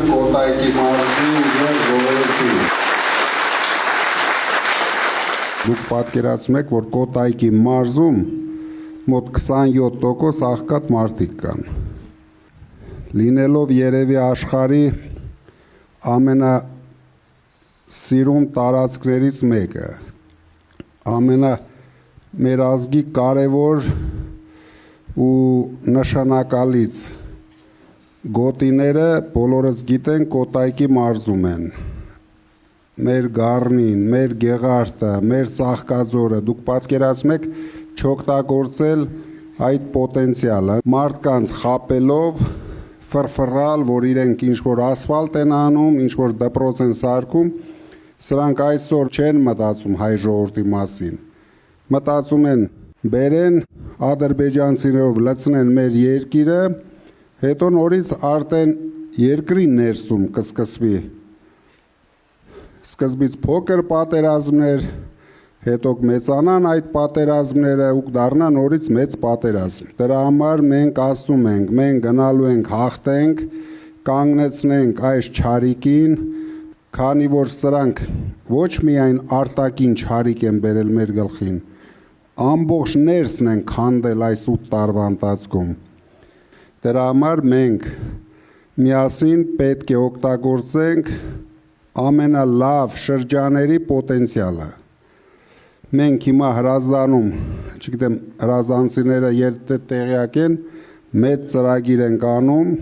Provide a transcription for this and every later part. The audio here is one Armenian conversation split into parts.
Կոտայքի մարզի և ժողովրդի։ Դուք պատկերացնեք, որ Կոտայքի մարզում մոտ 27% աղքատ մարդիկ կան։ Լինելով երևի աշխարհի ամենասիրուն տարածքներից մեկը, մեր ազգի կարևոր ու նշանակալից գոտիները բոլորս գիտենք Կոտայքի մարզում են։ Մեր Գառնին, մեր Գեղարդը, մեր Ծաղկաձորը, դուք պատկերացնեք չօգտագործել այդ պոտենցիալը, մարդկանց խաբելով, ֆրֆռալ, որ իրենք ինչ-որ ասֆալտ են անում, ինչ-որ դպրոց են սարքում, սրանք այսօր չեն մտածում հայ ժողովրդի մասին։ Մտածում են բերեն, ադրբեջանցիներով լցնեն մեր երկիրը, հետո նորից արդեն երկրի ներսում կսկսվի։ Սկզբից փոքր պատերազմներ, հետո կմեծանան այդ պատերազմները ու կդառնա նորից մեծ պատերազմ։ Դրա համար մենք ասում ենք, մենք գնալու ենք հաղթենք, կանգնեցնենք այս չարիքին, քանի որ սրանք ոչ միայն արտաքին չարիք են բերել մեր գլխին, ամբողջ ներսն են քանդել այս 8 տարվա ընթացքում։ Դրա համար մենք միասին պետք է օգտագործենք ամենալավ շրջաների պոտենցիալը։ Մենք հիմա Հրազդանում, չգիտեմ, հրազդանցիները եթե տեղյակ են, մեծ ծրագիր ենք անում,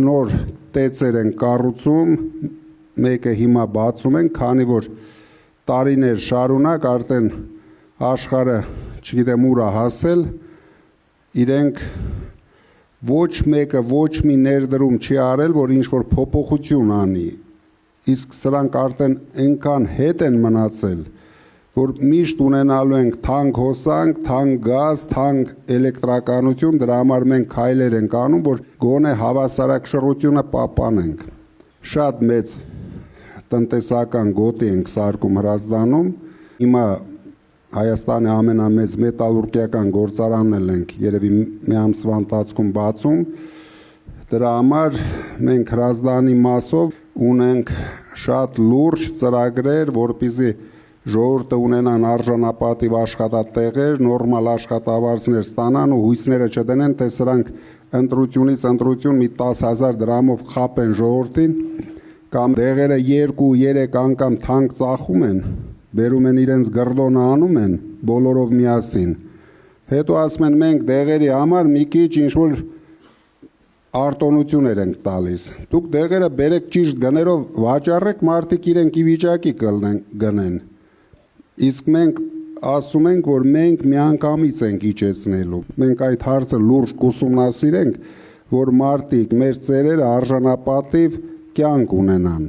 նոր տեցեր են կառուցում, մեկը հիմա բացում են, քանի որ տարիներ շարունակ արդեն աշխարհը չգիտեմ ուր է հասել, իրենք ոչ մեկը ոչ մի ներդրում չի արել, որ ինչ-որ փոփոխություն անի, իսկ սրանք արդեն այնքան հետ են մնացել, որ միշտ ունենալու ենք թանկ հոսանք, թանկ գազ, թանկ էլեկտրականություն, դրա համար մենք քայլեր ենք անում, որ գոնե հավասարակշռությունը պահպանենք։ Շատ մեծ տնտեսական գոտի ենք սարքում Հրազդանում, հիմա Հայաստանի ամենամեծ մետալուրգիական գործարանն ենք երևի մի ամսվա ընթացքում բացում, դրա համար մենք Հրազդանի մասով ունենք շատ լուրջ ծրագրեր, որպեսզի ժողովուրդը ունենան արժանապատիվ աշխատատեղեր, նորմալ աշխատավարձներ ստանան ու հույսները չդնեն, թե սրանք ընտրությունից ընտրություն մի 10,000 դրամով խապեն ժողովրդին, կամ դեղերը 2-3 անգամ թանկ ծախում են, բերում են իրենց գռդոնը անում են բոլորով միասին, հետո ասում են մենք դեղերի համար մի քիչ ինչ-որ արտոնություններ ենք տալիս, դուք դեղերը բերեք ճիշտ գներով վաճառեք, մարդիկ իրենք ի վիճակի գնեն, իսկ մենք ասում ենք, որ մենք միանգամից ենք իջեցնելու, մենք այդ հարցը լուրջ կուսումնասիրենք, որ մարդիկ, մեր ծերերը արժանապատիվ կյանք ունենան։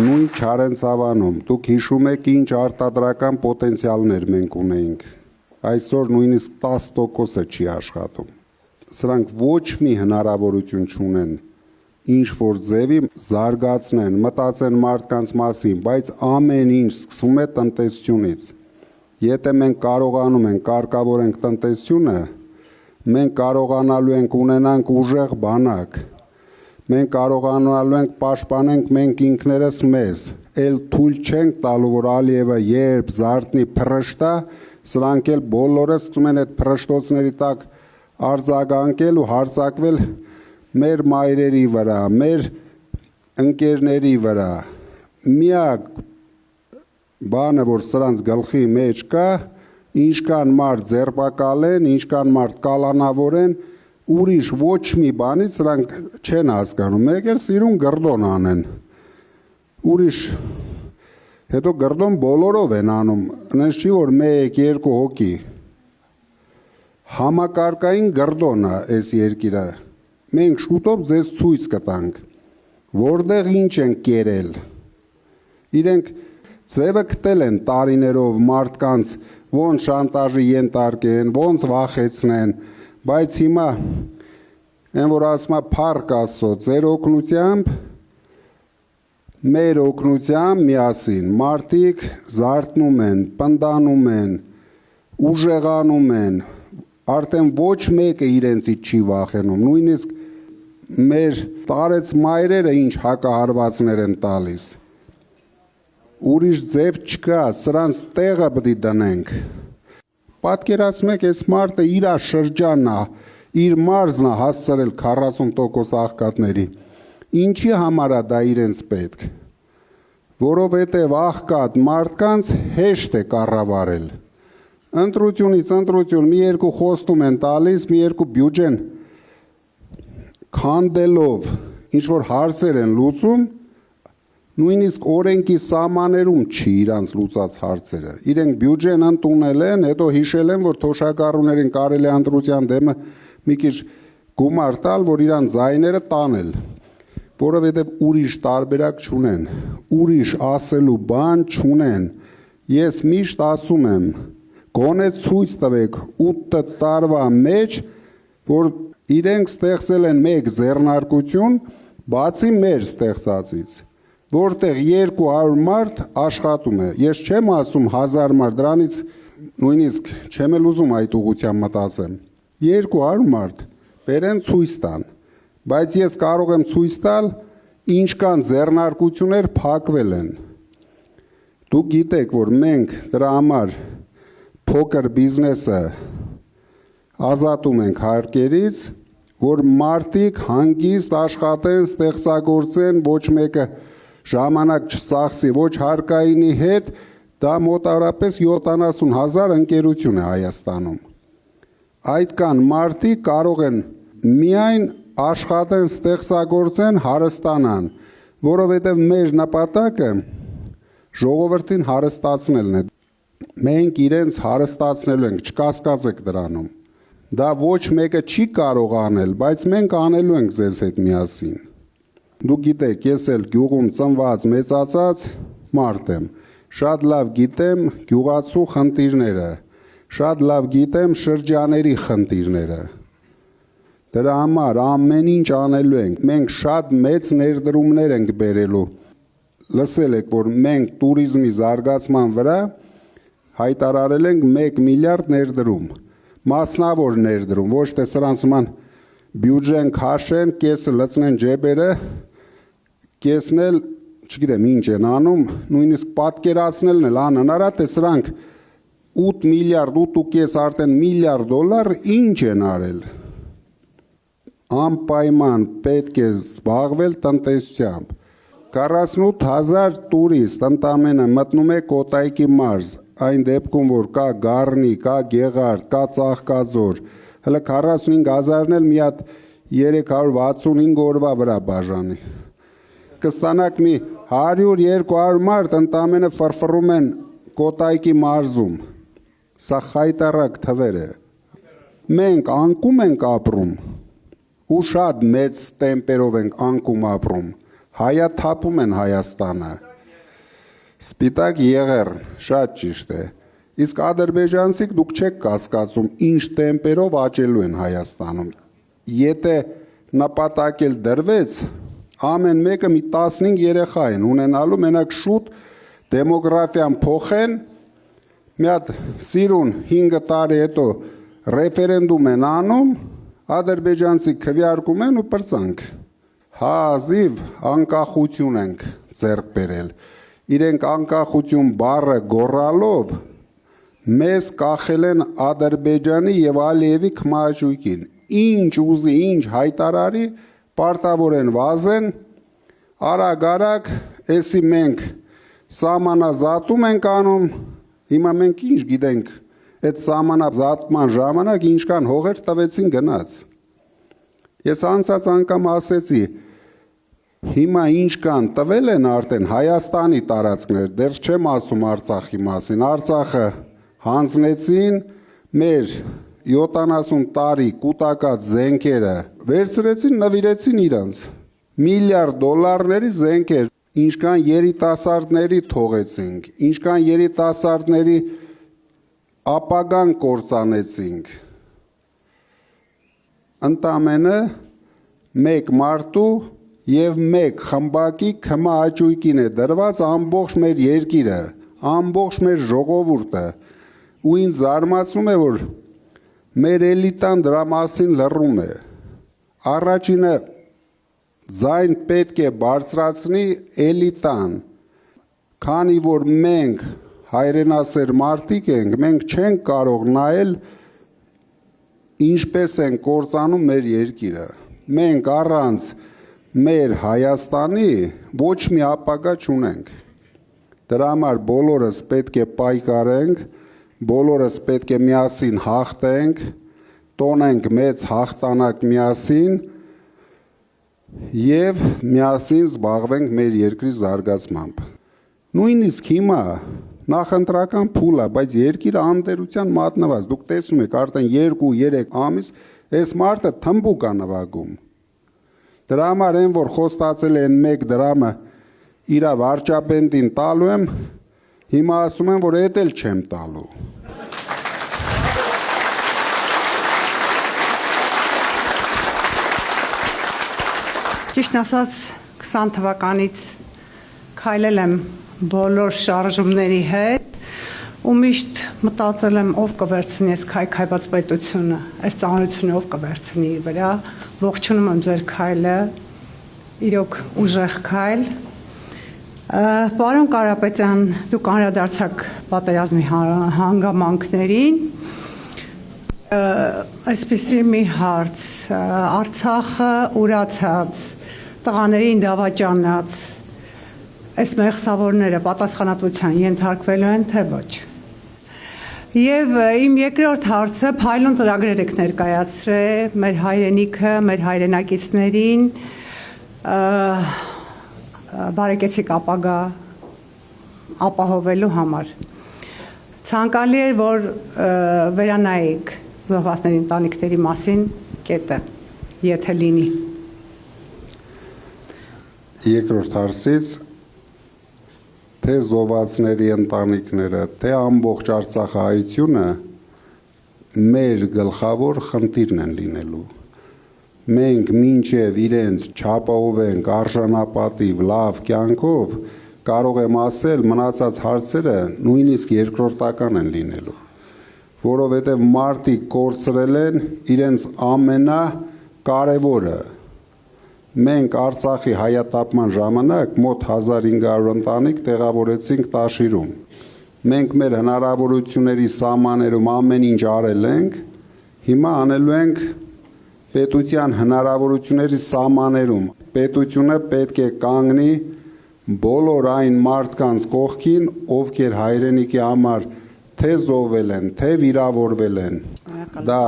Նույն Չարենցավանում, դուք հիշում եք ինչ արտադրական պոտենցիալներ մենք ունեինք, այսօր նույնիսկ 10%-ը չի աշխատում, սրանք ոչ մի հնարավորություն չունեն, ինչ-որ ձևի զարգացնեն, մտածեն մարդկանց մասին, բայց ամեն ինչ սկսում է տնտեսությունից, եթե մենք կարողանում ենք կարգավորենք տնտեսությունը, մենք կարողանալու ենք ունենանք ուժեղ բանակ, մենք կարողանալու ենք պաշտպանենք մենք ինքներս մեզ, էլ թույլ չենք տալու, որ Ալիևը երբ զարթնի փռշտա, սրանք էլ բոլորը սկսում են այդ փռշտոցների տակ արձագանքել ու հարձակվել մեր մայրերի վրա, մեր ընկերների վրա, միակ բանը, որ սրանց գլխի մեջ կա, ինչքան մարդ ձերբակալեն, ինչքան մարդ կալանավորեն, ուրիշ ոչ մի բանից սրանք չեն հասկանում, մեկ էլ սիրուն գռդոն անեն, ուրիշ, հետո գռդոն բոլորով են անում, նենց չի, որ 1-2 հոգի, համակարգային գռդոնը այս երկիրը, մենք շուտով ձեզ ցույց կտանք, որտեղ ինչ են կերել, իրենք ձևը գտել են տարիներով մարդկանց ոնց շանտաժի ենթարկեն, ոնց վախեցնեն, բայց հիմա այն որ ասում է փառք Աստծո, ձեր օգնությամբ, մեր օգնությամբ միասին մարդիկ զարթնում են, պնդանում են, ուժեղանում են, Արդեն ոչ մեկը իրենցից չի վախենում, նույնիսկ մեր տարեց մայրերը ինչ հակահարվածներ են տալիս։ Ուրիշ ձև չկա, սրանց տեղը պետք է դնենք։ Պատկերացնեք, այս մարդը իր շրջանն է, իր մարզն է հասցրել 40% աղքատների։ Ինչի համար է դա իրենց պետք։ Որովհետև աղքատ մարդկանց հեշտ է կառավարել։ Ընտրությունից ընտրություն մի երկու խոստում են տալիս, մի երկու բյուջեն քանդելով ինչ-որ հարցեր են լուծում, նույնիսկ օրենքի սահմաններում չի իրանց լուծած հարցերը։ Իրենք բյուջեն ընդունել են, հետո հիշել են, որ թոշակառուներին կարելի է ընտրության դեմը մի քիչ գումար տալ, որ իրան ձայները տանել, որովհետև ուրիշ տարբերակ չունեն, ուրիշ ասելու բան չունեն։ Ես միշտ ասում եմ, գոնե ցույց տվեք 8 տարվա մեջ, որ իրենք ստեղծել են մեկ ձեռնարկություն, բացի մեր ստեղծածից, որտեղ 200 մարդ աշխատում է։ Ես չեմ ասում 1000 մարդ, դրանից նույնիսկ չեմ էլ ուզում այդ ուղղությամբ մտածեմ։ 200 մարդ բերեն ցույց տան, բայց ես կարող եմ ցույց տալ ինչքան ձեռնարկություններ փակվել են։ Դուք գիտեք, որ մենք դրա համար փոքր բիզնեսը ազատում ենք հարկերից, որ մարդիկ հանգիստ աշխատեն, ստեղծագործեն, ոչ մեկը ժամանակ չծախսի, ոչ հարկայինի հետ, դա մոտավորապես 70,000 ընկերություն է Հայաստանում։ Այդքան մարդիկ կարող են միայն աշխատեն, ստեղծագործեն, հարստանան, որովհետև մեր նպատակը ժողովրդին հարստացնելն է։ Մենք իրենց հարստացնելու ենք, չկասկածեք դրանում։ Դա ոչ մեկը չի կարող անել, բայց մենք անելու ենք ձեզ հետ միասին։ Դուք գիտեք, ես էլ գյուղում ծնված, մեծացած մարդ եմ։ Շատ լավ գիտեմ գյուղացու խնդիրները, շատ լավ գիտեմ շրջաների խնդիրները։ Դրա համար ամեն ինչ անելու ենք։ Մենք շատ մեծ ներդրումներ ենք բերելու։ Լսել եք, որ մենք տուրիզմի զարգացման վրա հայտարարել ենք 1 միլիարդ ներդրում, մասնավոր ներդրում, ոչ թե սրանց ման բյուջեն քաշեն, կեսը լցնեն ջեբերը, կեսն էլ, չգիտեմ ինչ են անում, նույնիսկ պատկերացնելն էլ անհնար է, թե սրանք 8 միլիարդ, 8.5 արդեն միլիարդ դոլար ինչ են արել։ Անպայման պետք է զբաղվել տնտեսությամբ։ 48,000 տուրիստ ընդամենը մտնում է Կոտայքի մարզ, այն դեպքում, որ կա Գառնի, կա Գեղարդ, կա Ծաղկաձոր, հələ 45,000-ն էլ մի հատ 365 օրվա վրա բաժանի։ Կստանաք մի 100-200 մարդ ընդամենը ֆրֆռում են Կոտայքի մարզում։ Սա խայտառակ թվեր է։ Մենք անկում ենք ապրում, ու շատ մեծ տեմպերով ենք անկում ապրում, հայաթափում են Հայաստանը։ Սպիտակ եղեռ, շատ ճիշտ է։ Իսկ ադրբեջանցիք դուք չեք կասկածում, ինչ տեմպերով աճելու են Հայաստանում։ Եթե նպատակ էլ դրվեց, ամեն մեկը մի 15 երեխա են ունենալու, մենակ շուտ դեմոգրաֆիան փոխեն, մի հատ սիրուն 5 տարի հետո ռեֆերենդում են անում, ադրբեջանցիք քվեարկում են ու պրծանք։ Հազիվ անկախություն ենք ձեռք բերել։ Իրենք անկախություն բառը գոռալով մեզ կախել են Ադրբեջանի եւ Ալիևի քմահաճույքին։ Ինչ ուզի, ինչ հայտարարի, պարտավոր են վազեն, արագ, էսի մենք սահմանազատում ենք անում, հիմա մենք ինչ գիտենք, այդ սահմանազատման ժամանակ ինչքան հողեր տվեցին գնաց։ Ես անցած անգամ ասեցի, հիմա ինչքան տվել են արդեն Հայաստանի տարածքներ, դեռ չեմ ասում Արցախի մասին, Արցախը հանձնեցին, մեր 70 տարի կուտակած զենքերը վերցրեցին, նվիրեցին իրանց, միլիարդ դոլարների զենքեր, ինչքան երիտասարդների թողեցինք, ինչքան երիտասարդների ապագան կործանեցինք։ Ընդամենը մեկ մարդու եւ մեկ խմբակի քմահաճույքին է դրված ամբողջ մեր երկիրը, ամբողջ մեր ժողովուրդը, ու ինձ զարմացնում է, որ Մեր էլիտան դրա մասին լռում է։ Առաջինը ձայն պետք է բարձրացնի էլիտան, քանի որ մենք հայրենասեր մարդիկ ենք, մենք չենք կարող նայել ինչպես են կործանում մեր երկիրը։ Մենք առանց մեր Հայաստանի ոչ մի ապագա չունենք։ Դրա համար բոլորս պետք է պայքարենք, բոլորս պետք է միասին հաղթենք, տոնենք մեծ հաղթանակ միասին եւ միասին զբաղվենք մեր երկրի զարգացմամբ։ Նույնիսկ հիմա նախընտրական փուլ է, բայց երկիրը անդերության մատնված։ Դուք տեսնում եք, արդեն 2-3 ամիս այս մարդը թմբուկ է նվագում։ Դրա համար այն, որ խոստացել են 1 դրամը իր վարչապետին տալու եմ, հիմա ասում են, որ էդ էլ չեմ տալու։ Ճիշտ ասած 20 թվականից քայլել եմ բոլոր շարժումների հետ ու միշտ մտածել եմ ով կվերցնի այս քայքայված պետությունը, այս ծանրությունը ով կվերցնի իր վրա, ողջունում եմ ձեր քայլը, իրոք ուժեղ քայլ։ Պարոն Կարապետյան, դուք անդրադարձաք պատերազմի հանգամանքներին, այսպիսի մի հարց, Արցախը ուրացած, տղաներին դավաճանած, այս մեղսավորները պատասխանատվության ենթարկվելու են, թե ոչ։ Եվ իմ երկրորդ հարցը փայլուն ծրագրեր եք ներկայացրել մեր հայրենիքը, մեր հայրենակիցներին, բարեկեցիկ ապագա ապահովելու համար։ Ցանկալի էր, որ վերանայեք զոհվածների ընտանիքների մասին կետը, եթե լինի։ Երկրորդ հարցից թե զոհվածների ընտանիքները, թե ամբողջ Արցախահայությունը մեր գլխավոր խնդիրն են լինելու։ Մենք մինչև իրենց չապահովենք արժանապատիվ լավ կյանքով, կարող եմ ասել, մնացած հարցերը նույնիսկ երկրորդական են լինելու, որովհետև մարդիկ կորցրել են իրենց ամենակարևորը։ Մենք Արցախի հայատապման ժամանակ մոտ 1500 ընտանիք տեղավորեցինք Տաշիրում։ Մենք մեր հնարավորությունների սահմաններում ամեն ինչ արել ենք, հիմա անելու ենք պետության հնարավորությունների սահմաններում։ Պետությունը պետք է կանգնի բոլոր այն մարդկանց կողքին, ովքեր հայրենիքի համար թե զոհվել են, թե վիրավորվել են։ Դա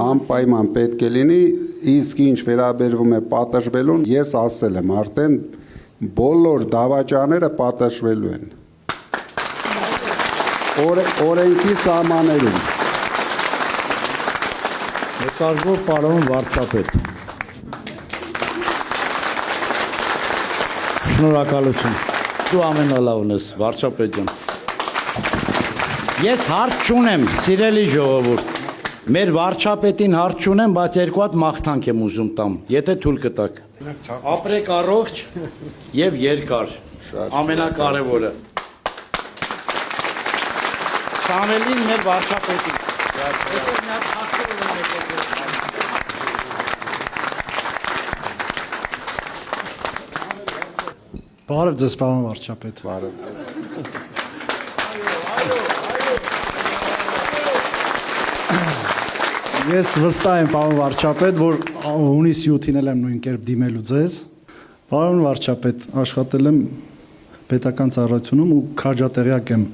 անպայման պետք է լինի, իսկ ինչ վերաբերվում է պատժվելուն, ես ասել եմ արդեն բոլոր դավաճանները պատժվելու են։ Օրենքի սահմաններում։ Մեծարգո պարոն վարչապետ։ Շնորհակալություն։ Դու ամենալավն ես, վարչապետ ջան։ Ես հարց չունեմ, սիրելի ժողովուրդ։ Մեր վարչապետին հարց չունեմ, բայց երկու հատ մաղթանք եմ ուզում տամ, եթե թույլ կտաք։ Ապրեք առողջ եւ երկար։ Ամենակարևորը։ Շանելին մեր վարչապետին։ Բարև ձեզ, պարոն վարչապետ։ Բարև ձեզ։ Ես վստահ եմ, պարոն վարչապետ, որ հունիս 7-ին եմ նույն կերպ դիմելու ձեզ։ Պարոն վարչապետ, աշխատել եմ պետական ծառայությունում ու քաջատեղյակ եմ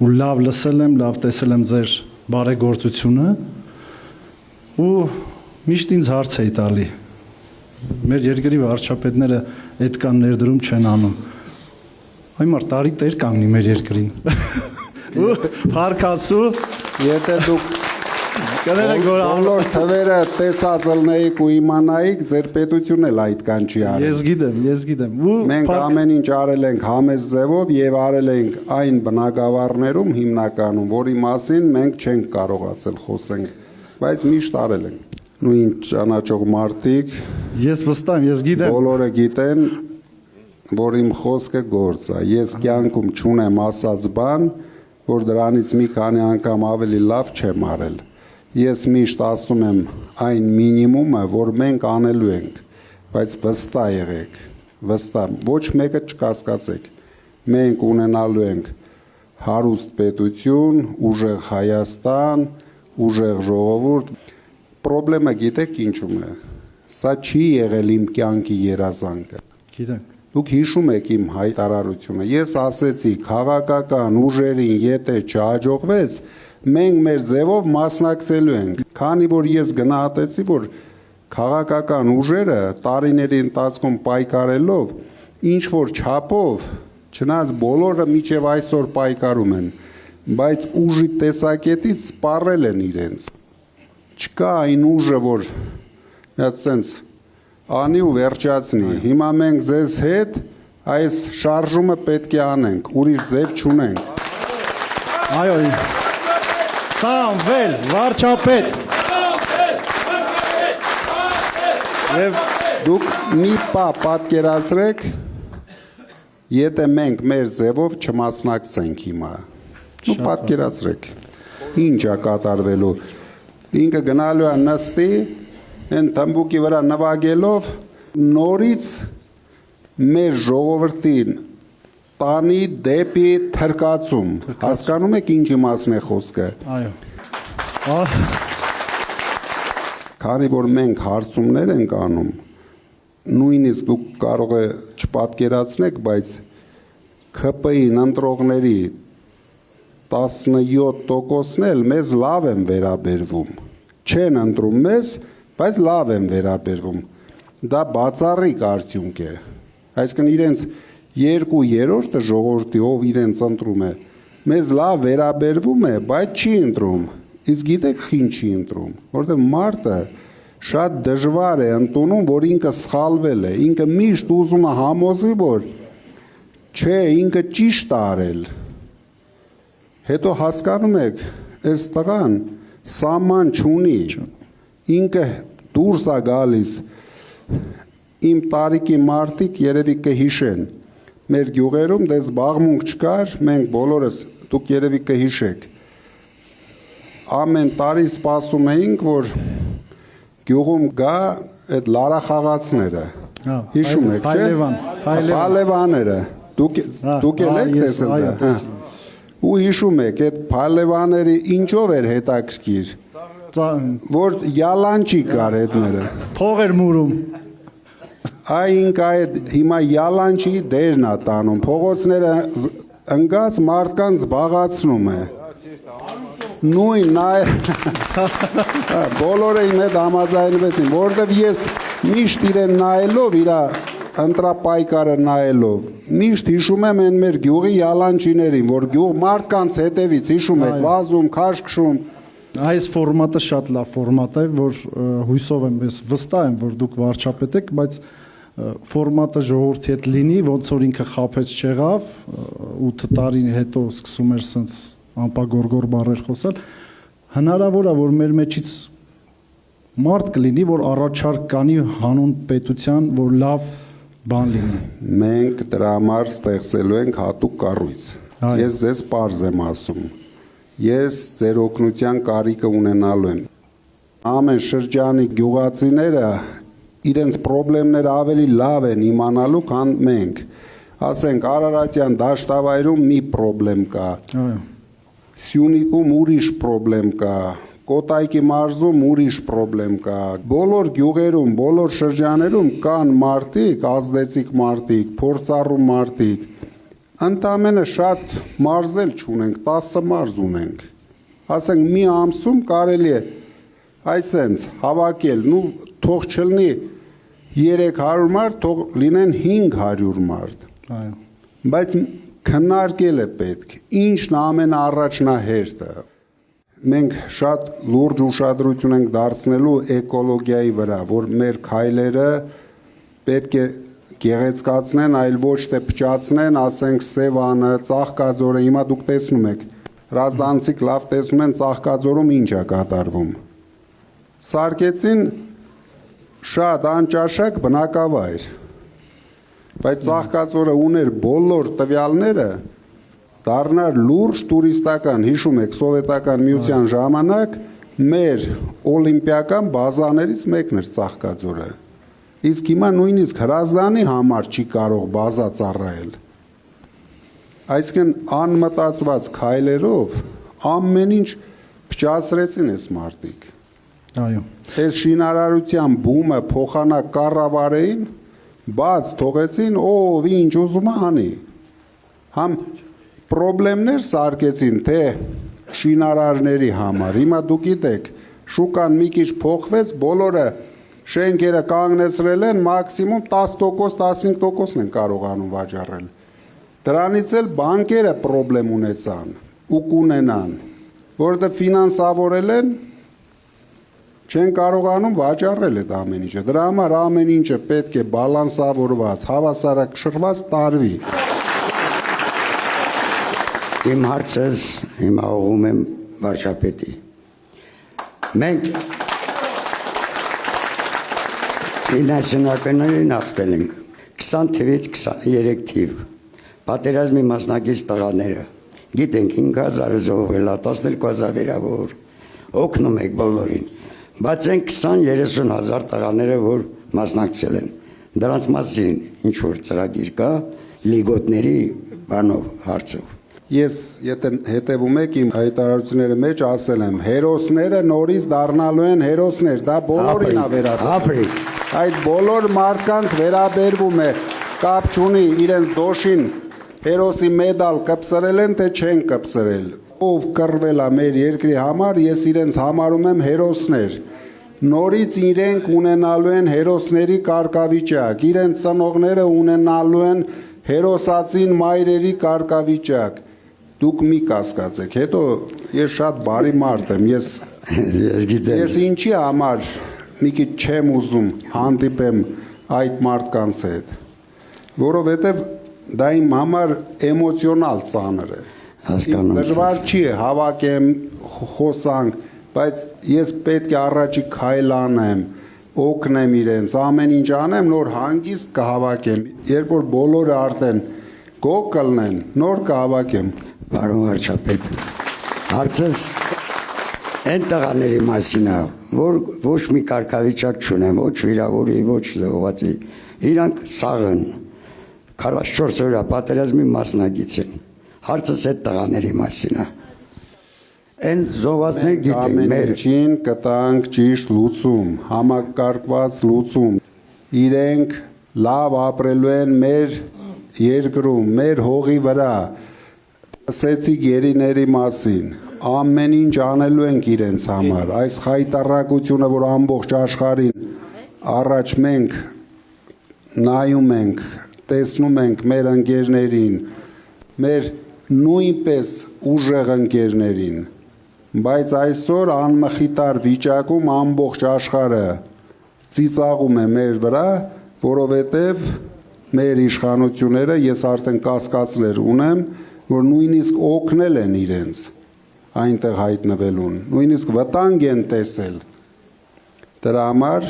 ու լավ լսել եմ, լավ տեսել եմ ձեր բարեգործությունը ու միշտ ինձ հարց էի տալի։ Մեր երկրի վարչապետները այդքան ներդրում չեն անում։ Այմար տարի տեր կանգնի մեր երկրին։ Ու փառքասու, Եթե դուք կներեք, որ բոլոր թվերը տեսած ելնեիք ու իմանայիք, ձեր պետությունն էլ այդքան չի արել։ Ես գիտեմ։ Ու Մենք ամեն ինչ արել ենք համեզ ձևով եւ արել ենք այն բնակավարներում հիմնականում, որի մասին մենք չենք կարողացել խոսենք, բայց միշտ արել ենք։ Նույն ճանաչող մարդիկ, ես վստահ եմ, ես գիտեմ։ բոլորը գիտեն, որ իմ խոսքը գործ է։ Ես կյանքում չունեմ ասած բան, որ դրանից մի քանի անգամ ավելի լավ չեմ արել։ Ես միշտ ասում եմ այն մինիմումը, որ մենք անելու ենք, բայց վստահ եղեք, վստահ, ոչ մեկը չկասկածեք։ Մենք ունենալու ենք հարուստ պետություն, ուժեղ Հայաստան, ուժեղ ժողովուրդ։ Պրոբլեմը գիտեք ինչու՞մ է։ Սա չի եղել իմ կյանքի երազանքը։ Գիտեմ։ Դուք հիշում եք իմ հայտարարությունը։ Ես ասեցի, քաղաքական ուժերին եթե չհաջողվեց, մենք մեր ձևով մասնակցելու ենք։ Քանի որ ես գնահատեցի, որ քաղաքական ուժերը տարիների ընթացքում պայքարելով ինչ որ չափով, չնայած բոլորը մինչև այսօր պայքարում են, բայց ուժի տեսակետից սպառել են իրենց։ Չկա այն ուժը, որ այդպես անի ու վերջացնի։ Հիմա մենք ձեզ հետ այս շարժումը պետք է անենք, ուրիշ ձև չունենք։ Այո։ Սամվել վարչապետ։ Եվ դուք մի պատկերացրեք, եթե մենք մեր ձևով չմասնակցենք հիմա։ Դու պատկերացրեք, ինչ է կատարվելու։ Ինքը գնալու է նստի, են թմբուկի վրա նվագելով նորից մեր ժողովրդին տանի դեպի թրկացում։ Հասկանում եք ինչ իմաստն է խոսքը։ Այո։ Քանի որ մենք հարցումներ ենք անում, նույնիսկ դուք կարող է չպատկերացնեք, բայց ՔՊ-ի ընտրողների 17%-ն էլ մեզ լավ են վերաբերվում։ Չեն ընտրում մեզ, բայց լավ են վերաբերվում։ Դա բացառիկ արդյունք է։ Այսինքն իրենց 2/3-ը ժողովրդի, ով իրենց ընտրում է, մեզ լավ վերաբերվում է, բայց չի ընտրում։ Իսկ գիտեք ինչ չի ընտրում, որովհետև մարդը շատ դժվար է ընդունում, որ ինքը սխալվել է, ինքը միշտ ուզում է համոզի, որ չէ, ինքը ճիշտ է արել։ Հետո հասկանում եք, այս տղան սահման չունի, ինքը դուրս է գալիս, իմ տարիքի մարդիկ երևի կհիշեն, մեր գյուղերում դες զբաղմունք չկար, մենք բոլորս, դուք երևի կհիշեք, ամեն տարի սպասում էինք, որ գյուղում գա այդ լարախաղացները, հիշում եք, չէ? Փալևաները, դուք էլ եք տեսել դա, ու հիշում եք, այդ փալևաների ինչով էր հետաքրքիր, որ յալանչի կար հետները։ Փող էր մուրում։ Այն այդ հիմա յալանչի դերն է տանում, փողոցները ընկած մարդկանց զբաղացնում է։ Նույն բոլորը իմ հետ համաձայնվեցին, որովհետև ես միշտ իրեն նայելով, իր ընտրապայքարը նայելով, միշտ հիշում եմ այն մեր գյուղի յալանչիներին, որ գյուղ մարդկանց հետևից հիշում եք, վազում, քաշքշում։ Այս ֆորմատը շատ լավ ֆորմատ է, որ հույսով եմ, ես վստահ եմ, որ դուք վարչապետ եք, բայց ֆորմատը ժողովրդի հետ լինի, ոնց որ ինքը խափեց չեղավ, 8 տարի հետո սկսում էր սենց անպագորգոր բառեր խոսել, հնարավոր է, որ մեր մեջից մարդ կլինի, որ առաջարկ կանի հանուն պետության, որ լավ բան լինի։ Մենք դրա համար ստեղծելու ենք հատուկ կառույց։ Ես ձեզ պարզ եմ ասում։ Ես ձեր օգնության կարիքը ունենալու եմ։ Ամեն շրջանի գյուղացիները իրենց խնդիրները ավելի լավ են իմանալու, քան մենք։ Ասենք Արարատյան դաշտավայրում մի խնդրեմ կա։ Սյունիքում ուրիշ խնդրեմ կա։ Կոտայքի մարզում ուրիշ խնդրեմ կա։ Բոլոր գյուղերում, բոլոր շրջաներում կան մարդիկ, ազդեցիկ մարդիկ, փորձառու մարդիկ։ Ընդամենը շատ մարզել չունենք, 10 մարզ ունենք։ Ասենք մի ամսում կարելի է այսենց հավաքել, նու թող չլինի 300 մարդ, թող լինեն 500 մարդ։ Բայց քննարկել է պետք, ինչն ամենաառաջնահերթը։ Մենք շատ լուրջ ուշադրություն ենք դարձնելու էկոլոգիայի վրա, որ մեր քայլերը պետք է գեղեցկացնեն, այլ ոչ թե փչացնեն, ասենք Սևանը, Ծաղկաձորը, հիմա դուք տեսնում եք, Ռազդանցիկ լավ տեսնում են Ծաղկաձորում ինչ է կատարվում։ Սարքեցին շատ անճաշակ բնակավայր, բայց Ծաղկաձորը ուներ բոլոր տվյալները, դառնար լուրջ տուրիստական, հիշում եք, սովետական միության ժամանակ մեր օլիմպիական բազաներից մեկն էր Ծաղկաձորը։ Իսկ հիմա նույնիսկ Հրազդանի համար չի կարող բազա ծառայել։ Այսինքն անմտածված քայլերով ամեն ինչ փչացրեցին այս մարտիկ։ Այո։ Այս շինարարության բումը փոխանակ կառավարեին, բաց թողեցին, ով ինչ ուզում է անի։ Համ պրոբլեմներ սարքեցին, թե շինարարների համար։ Հիմա դուք գիտեք, շուկան մի քիչ փոխվեց, բոլորը շենքերը կանգնեցրել են, մաքսիմում 10%, 15% են կարողանում վաճառել։ Դրանից էլ բանկերը պրոբլեմ ունեցան ու կունենան, որովհետև ֆինանսավորել են, չեն կարողանում վաճառել այդ ամեն ինչը։ Դրա համար ամեն ինչը պետք է բալանսավորված, հավասարակշռված տարվի։ Իմ հարցս հիմա ուղղում եմ վարչապետի։ Մենք 90-ականներին ախտել ենք 20 թվից 23 թիվ։ Պատերազմի մասնակից տղաները գիտենք 5000 զոհվել, 12000 վիրավոր, օգնում եք բոլորին։ Բայց են 20-30 հազար տղաները, որ մասնակցել են։ Դրանց մասին ինչ որ ծրագիր կա լիգոտների բանով հարցով։ Ես եթե հետևում եք իմ հայտարարությունների մեջ ասել եմ, հերոսները նորից դառնալու են հերոսներ, դա բոլորին է վերաբերվում։ Այդ բոլոր մարդկանց վերաբերվում է, կապ չունի իրենց դոշին հերոսի մեդալ կպսրել են, թե չեն կպսրել։ Ով կռվել է մեր երկրի համար, ես իրենց համարում եմ հերոսներ։ Նորից իրենք ունենալու են հերոսների կարգավիճակ, իրենց ծնողները ունենալու են հերոսացին մայրերի կարգավիճակ։ Դուք մի կասկածեք, հետո ես շատ բարի մարդ եմ, ես ինչի համար մի քիչ չեմ ուզում հանդիպեմ այդ մարդկանց հետ, որովհետև դա իմ համար էմոցիոնալ ծանր է։ Դժվար չի հավաքեմ, խոսանք, բայց ես պետք է առաջի քայլ անեմ, օգնեմ իրենց, ամեն ինչ անեմ, նոր հանգիստ կհավաքեմ, երբ որ բոլորը արդեն գող կլնեն, նոր կհավաքեմ։ Պարոն վարչապետ, հարցս այն տղաների մասին է, որ ոչ մի կարգավիճակ չունեն, ոչ վիրավորի, ոչ զոհվածի, իրանք սաղն 44 օրյա պատերազմի մասնակից են։ Հարցս այդ տղաների մասին է։ Այն զոհվածներ գիտենք մեր ինչին կտանք ճիշտ լուծում, համակարգված լուծում։ Իրենք լավ ապրելու են մեր երկրում, մեր հողի վրա։ Ասեցի գերիների մասին, ամեն ինչ անելու ենք իրենց համար, այս խայտառակությունը, որ ամբողջ աշխարհին առաջ մենք նայում ենք, տեսնում ենք մեր ընկերներին, մեր նույնպես ուժեղ ընկերներին, բայց այսօր անմխիտար վիճակում ամբողջ աշխարհը ծիծաղում է մեր վրա, որովհետև մեր իշխանությունները, ես արդեն կասկածներ ունեմ, որ նույնիսկ օգնել են իրենց այնտեղ հայտնվելուն, նույնիսկ վտանգ են տեսել։ Դրա համար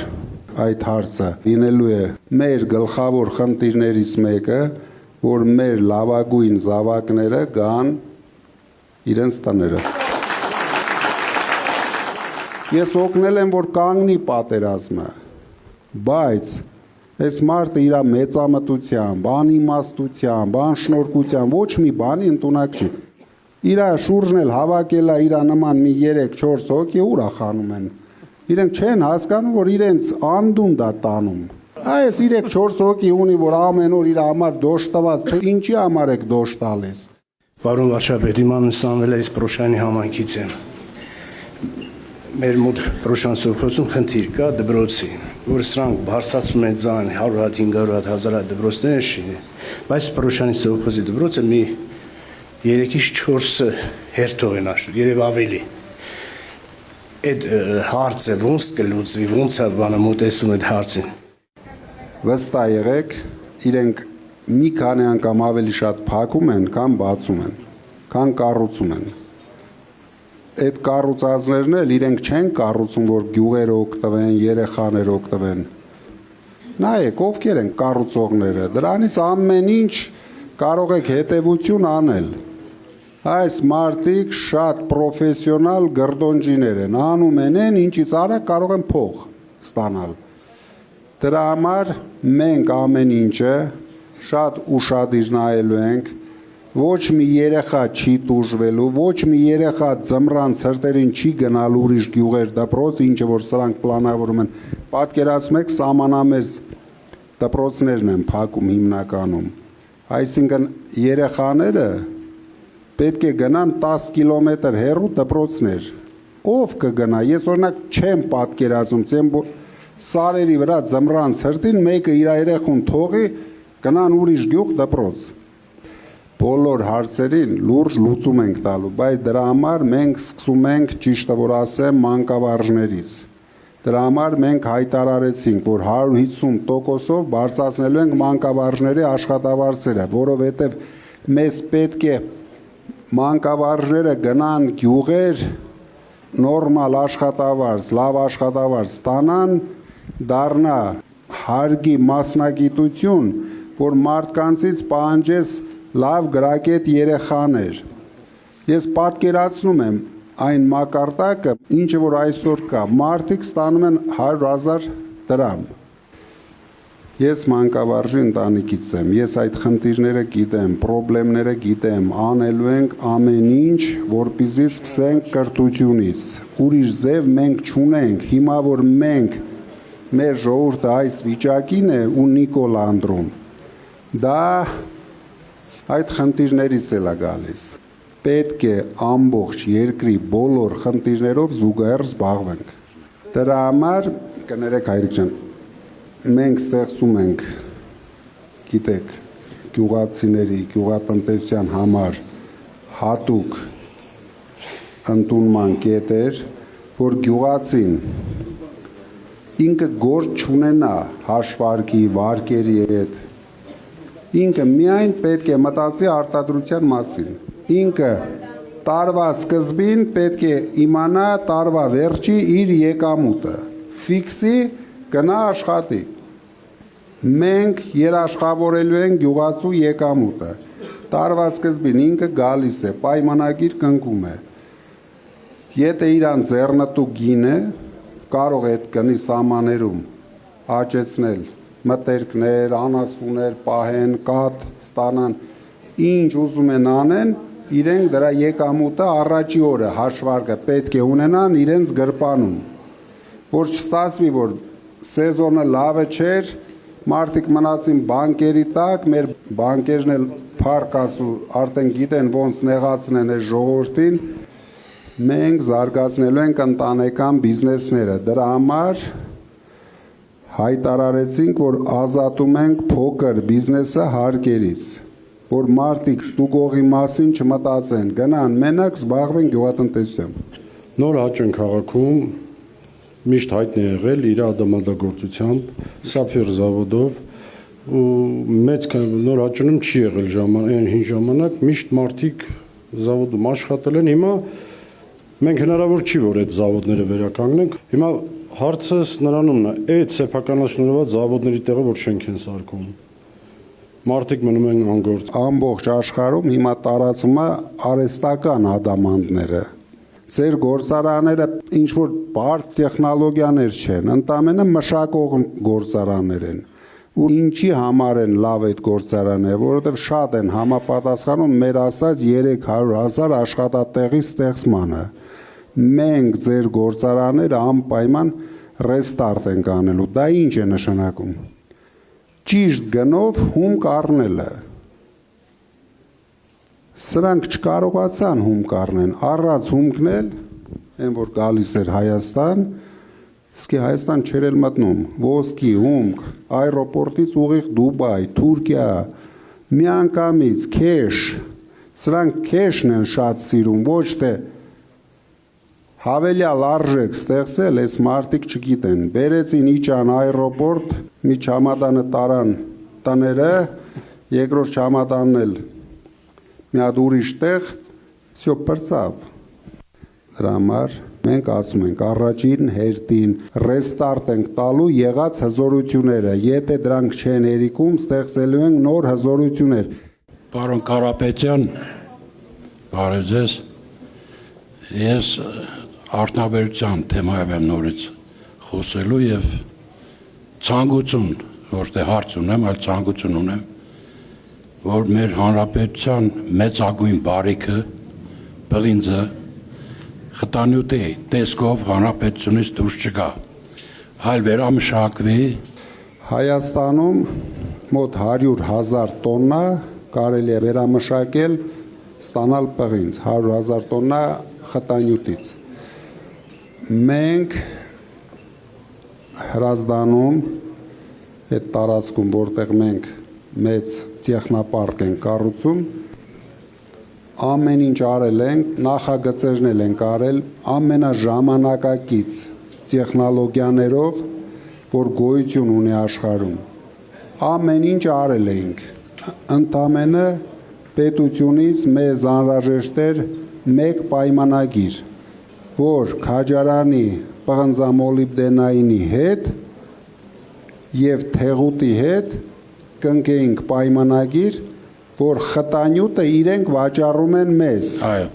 այդ հարցը լինելու է մեր գլխավոր խնդիրներից մեկը, որ մեր լավագույն զավակները գան իրենց տները։ Ես օգնել եմ, որ կանգնի պատերազմը, բայց այս մարդը իր մեծամտությամբ, անիմաստությամբ, անշնորհքությամբ ոչ մի բանի ընդունակ չի։ Իր շուրջն էլ հավաքել է իր նման մի 3-4 հոգի ուր խանում են։ Իրենք չեն հասկանում, որ իրենց անդուն դա տանում։ Այս 3-4 հոգի ունի, որ ամեն օր իր համար դոշ տված, թե ինչի համար եք դոշ տալիս։ Պարոն վարչապետ, իմ անունը Սամվել է, Պրոշյանի համայնքից եմ։ Մեր մոտ Պրոշյան սովխոզում խնդիր կա դպրոցի, որ սրանք բարձրացում են ձայն 100 հատ, 500 հատ, 1000 հատ դպրոցներ շինի, բայց Պրոշյանի սովխոզի դպրոցը մի 3-ից 4 հերթով են աշխատ, երև ավելի։ Այդ հարցը ոնց կլուծվի, ոնց է բանը մոտեցում այդ հարցին։ Վստահ եղեք, իրենք մի քանի անգամ ավելի շատ փակում են, քան բացում են, քան կառուցում են։ Այդ կառուցածներն էլ իրենք չեն կառուցում, որ գյուղերը օգտվեն, երեխաները օգտվեն։ Նայեք, ովքեր են կառուցողները, դրանից ամեն ինչ կարող եք հետևություն անել։ Այս մարդիկ շատ պրոֆեսիոնալ գրդոնջիներ են, անում են, ինչից արա կարող են փող ստանալ։ Դրա համար մենք ամեն ինչը շատ ուշադիր նայելու ենք, ոչ մի երեխա չի տուժվելու, ոչ մի երեխա ձմռան ցրտերին չի գնալու ուրիշ գյուղեր դպրոց, ինչը որ սրանք պլանավորում են։ Պատկերացնում եք, սահմանամերձ դպրոցներն են փակում հիմնականում։ Այսինքն երեխաները պետք է գնան 10 կիլոմետր հեռու դպրոցներ։ Ով կգնա։ Ես օրինակ չեմ պատկերացնում, սարերի վրա ձմռան ցրտին մեկը իր երեխուն թողի գնան ուրիշ գյուղ դպրոց։ Բոլոր հարցերին լուրջ լուծում ենք տալու, բայց դրա համար մենք սկսում ենք, ճիշտը որ ասեմ, մանկավարժներից։ Դրա համար մենք հայտարարեցինք, որ 150%-ով բարձրացնելու ենք մանկավարժների աշխատավարձերը, որովհետև մեզ պետք է մանկավարժները գնան գյուղեր, նորմալ աշխատավարձ, լավ աշխատավարձ ստանան, դառնա հարգի մասնագիտություն, որ մարդկանցից պահանջես լավ գրագետ երեխաներ։ Ես պատկերացնում եմ այն մակարդակը, ինչը որ այսօր կա, մարդիկ ստանում են 100,000 դրամ։ Ես մանկավարժի ընտանիքից եմ, ես այդ խնդիրները գիտեմ, պրոբլեմները գիտեմ, անելու ենք ամեն ինչ, որպեսզի սկսենք կրթությունից։ Ուրիշ ձև մենք չունենք, հիմա որ մենք մեր ժողովուրդը այս վիճակին է ու Նիկոլ Անդրոն, դա այդ խնդիրներից էլ է գալիս։ Պետք է ամբողջ երկրի բոլոր խնդիրներով զուգահեռ զբաղվենք։ Դրա համար, կներեք հայրիկ ջան, մենք ստեղծում ենք, գիտեք, գյուղացիների, գյուղատնտեսության համար հատուկ ընդունման կետեր, որ գյուղացին ինքը գործ չունենա հաշվարկի, վարկերի հետ, ինքը միայն պետք է մտածի արտադրության մասին, ինքը տարվա սկզբին պետք է իմանա տարվա վերջի իր եկամուտը, ֆիքսի գնա աշխատի։ Մենք երաշխավորելու ենք գյուղացու եկամուտը, տարվա սկզբին ինքը գալիս է, պայմանագիր կնքում է, եթե իրան ձեռնտու գին է, կարող է այդ գնի սահմաններում աճեցնել, մտերքներ, անասուններ, պահեն, կաթ ստանան, ինչ ուզում են անեն, իրենք դրա եկամուտը առաջի օրը հաշվարկը պետք է ունենան իրենց գրպանում, որ չստացվի, որ սեզոնը լավը չէր, մարդիկ մնացին բանկերի տակ, մեր բանկերն էլ փառք ասու, արդեն գիտեն ոնց նեղացնեն այս ժողովրդին, մենք զարգացնելու ենք ընտանեկան բիզնեսները, դրա համար հայտարարեցինք, որ ազատում ենք փոքր բիզնեսը հարկերից, որ մարդիկ ստուգողի մասին չմտածեն, գնան մենակ զբաղվեն գյուղատնտեսությամբ։ Նոր Աճեն քաղաքում միշտ հայտնի եղել իր ադամանդագործությամբ, սափիր զավոդով ու մեծ Նոր Աճենում չի եղել այն հին ժամանակ, միշտ մարդիկ զավոդում աշխատել են, հիմա մենք հնարավոր չի, որ այդ զավոդները վերականգնենք, հիմա հարցս նրանումն է, այդ սեփականաշնորհված զավոդների տեղը որ շենք են սարքում, մարդիկ մնում են անգործ։ Ամբողջ աշխարհում հիմա տարածվում է արհեստական ադամանդները, ձեր գործարանները ինչ-որ բարդ տեխնոլոգիաներ չեն, ընդամենը մշակող գործարաններ են, ու ինչի համար են լավ այդ գործարանները, որովհետև շատ են համապատասխանում մեր ասած 300,000 աշխատատեղի ստեղծմանը, մենք ձեր գործարանները անպայման ռեստարտ ենք անելու, դա ինչ է նշանակում, ճիշտ գնով հումք առնելը, սրանք չկարողացան հումք առնեն, առած հումքն էլ, այն որ գալիս էր Հայաստան, իսկի Հայաստան չեր էլ մտնում, ոսկի, հումք, այրոպորտից ուղիղ Դուբայ, Թուրքիա, միանգամից, քեշ, սրանք քեշն են շատ սիրում, ոչ թե հավելյալ արժեք ստեղծել, այս մարդիկ չգիտեն, բերեցին իջան այրոպորտ, մի չամադանը տարան տները, երկրորդ չամադանն էլ մի հատ ուրիշ տեղ, всё պրծավ։ Դրա համար մենք ասում ենք առաջին հերթին ռեստարտ ենք տալու եղած հզորությունները, եթե դրանք չեն հերիքում, ստեղծելու ենք նոր հզորություններ։ Պարոն Կարապետյան, Բարև ձեզ։ Ես արդյունաբերության թեմայով եմ նորից խոսելու եւ ցանկություն, ոչ թե հարց ունեմ, այլ ցանկություն ունեմ, որ մեր հանրապետության մեծագույն բարիքը բղինձը խտանյութի տեսքով հանրապետությունից դուրս չգա, այլ վերամշակվի։ Հայաստանում մոտ 100,000 տոննա կարելի է վերամշակել, ստանալ պղինձ, 100,000 տոննա խտանյութից։ Մենք Հրազդանում, այդ տարածքում, որտեղ մենք մեծ տեխնոպարկ ենք կառուցում, ամեն ինչ արել ենք, նախագծերն ենք արել ամենաժամանակակից տեխնոլոգիաներով, որ գոյություն ունի աշխարհում։ Ամեն ինչ արել ենք, ընդամենը պետությունից մեզ անհրաժեշտ էր մեկ պայմանագիր, որ քաջարանի պղնձամոլիբդենայինի հետ եւ թեղուտի հետ կնքեինք պայմանագիր, որ խտանյութը իրենք վաճառում են մեզ։ Այո։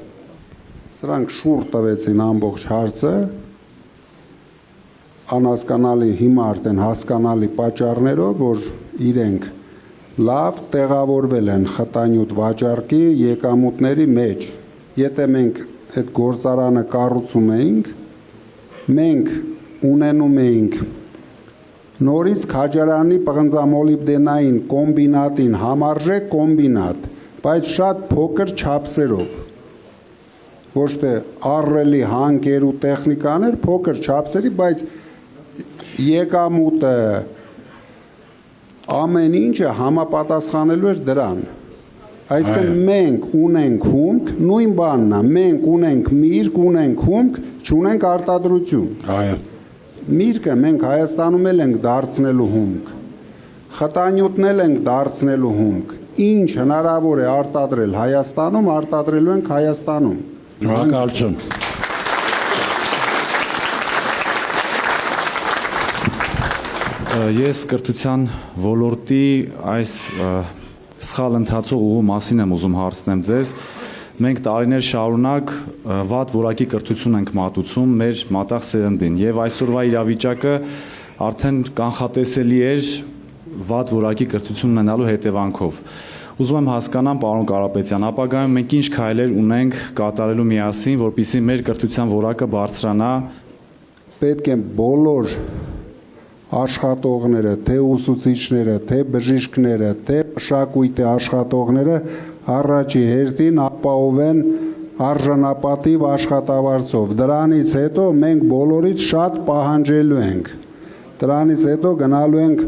Սրանք շուռ տվեցին ամբողջ հարցը, անհասկանալի հիմա արդեն հասկանալի պատճառներով, որ իրենք լավ տեղավորվել են խտանյութ վաճառքի եկամուտների մեջ։ Եթե մենք այդ գործարանը կառուցում էինք, մենք ունենում էինք նորից քաջարանի պղնձամոլիբդենային կոմբինատին համարժեք կոմբինատ, բայց շատ փոքր չափսերով։ Ոչ թե ահռելի հանքեր ու տեխնիկաներ, փոքր չափսերի, բայց եկամուտը ամեն ինչը համապատասխանելու էր դրան։ Այսինքն մենք ունենք հումք, նույն բանն է, մենք ունենք միրգ, ունենք հումք, չունենք արտադրություն։ Այո։ Միրգը մենք Հայաստանում էլ ենք դարձնելու հումք, խտանյութն էլ ենք դարձնելու հումք, ինչ հնարավոր է արտադրել Հայաստանում, արտադրելու ենք Հայաստանում։ Շնորհակալություն։ Ես կրթության ոլորտի այս սխալ ընթացող ուղու մասին եմ ուզում հարցնեմ ձեզ։ Մենք տարիներ շարունակ վատ որակի կրթություն ենք մատուցում մեր մատաղ սերնդին եւ այսօրվա իրավիճակը արդեն կանխատեսելի էր վատ որակի կրթություն ունենալու հետևանքով։ Ուզում եմ հասկանամ, պարոն Կարապետյան, ապագայում մենք ինչ քայլեր ունենք կատարելու միասին, որպեսզի մեր կրթության որակը բարձրանա։ Պետք է բոլոր աշխատողները, թե ուսուցիչները, թե բժիշկները, թե մշակույթի աշխատողները առաջի հերթին ապահովեն արժանապատիվ աշխատավարձով։ Դրանից հետո մենք բոլորից շատ պահանջելու ենք։ Դրանից հետո գնալու ենք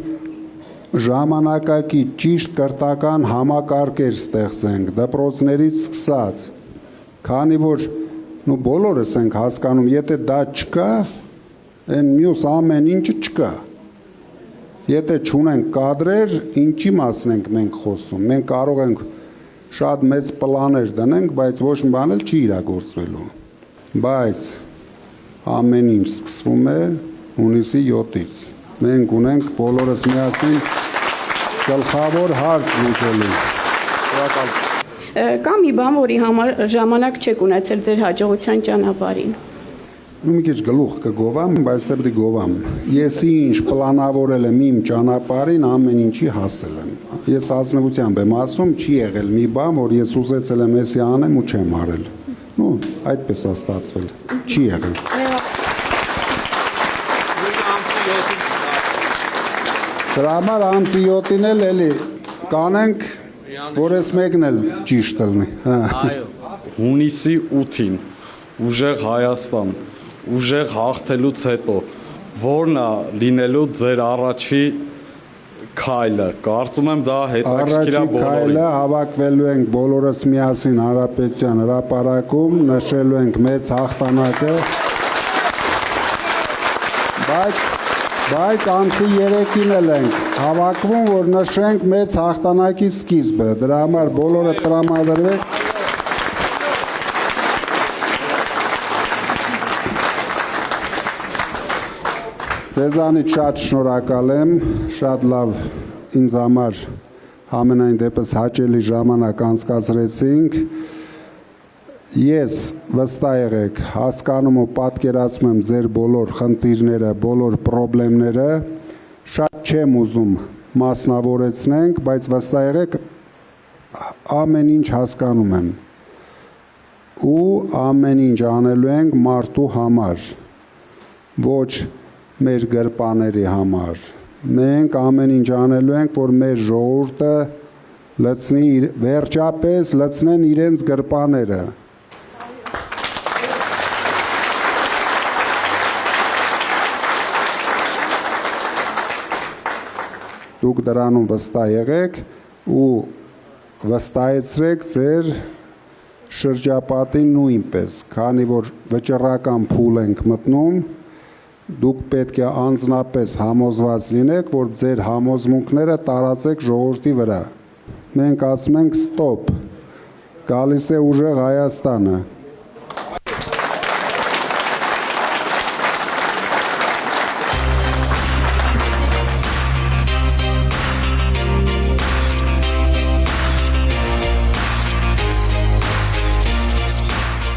ժամանակակից ճիշտ կրթական համակարգեր ստեղծենք, դպրոցներից սկսած, քանի որ բոլորս ենք հասկանում, եթե դա չկա, այն մյուս ամեն ինչը չկա։ Եթե չունենք կադրեր, ինչի մասն ենք մենք խոսում։ Մենք կարող ենք շատ մեծ պլաներ դնենք, բայց ոչ մի բան էլ չի իրագործվելու։ Բայց ամեն ինչ սկսվում է հունիսի 7-ից։ Մենք ունենք բոլորս միասին գլխավոր հարց լուծելու։ Կա մի բան, որի համար ժամանակ չեք ունեցել ձեր հաջողության ճանապարհին։ Մի քիչ գլուխ կգովամ, բայց դե պիտի գովամ։ Ես ինչ պլանավորել եմ իմ ճանապարհին, ամեն ինչի հասել եմ։ Ես ազնվությամբ եմ ասում, չի եղել մի բան, որ ես ուզեցել եմ էսի անեմ ու չեմ արել։ Նու, այդպես է ստացվել։ Չի եղել։ Դրա համար ամսի 7-ին էլ էլի կանենք, որ ես մեկն էլ ճիշտ լինի։ Այո։ Հունիսի 8-ին ուժեղ Հայաստան, ուժեղ հաղթելուց հետո որն է լինելու ձեր առաջի քայլը։ Կարծում եմ դա հետաքրքիր է բոլորին։ Առաջի քայլը հավաքվելու ենք բոլորս միասին Հանրապետության հրապարակում, նշելու ենք մեծ հաղթանակը։ Բայց ամսի 3-ին էլ ենք հավաքվում, որ նշենք մեծ հաղթանակի սկիզբը։ Դրա համար բոլորը տրամադրվեք։ Ձեզանից շատ շնորհակալ եմ, շատ լավ ինձ համար համենայն դեպս հաճելի ժամանակ անցկացրեցինք։ Ես վստահ եղեք հասկանում ու պատկերացնում եմ ձեր բոլոր խնդիրները, բոլոր խնդիրները, շատ չեմ ուզում մասնավորեցնենք, բայց վստահ եղեք ամեն ինչ հասկանում եմ ու ամեն ինչ անելու ենք մարդու համար, ոչ մեր գրպաների համար։ Մենք ամեն ինչ անելու ենք, որ մեր ժողովուրդը լցնի վերջապես լցնեն իրենց գրպաները։ Դուք դրանում վստահ եղեք ու վստահեցրեք ձեր շրջապատին նույնպես, քանի որ վճռական փուլ ենք մտնում, դուք պետք է անձնապես համոզված լինեք, որ ձեր համոզմունքները տարածեք ժողովրդի վրա։ Մենք ասում ենք ստոպ, գալիս է ուժեղ Հայաստանը։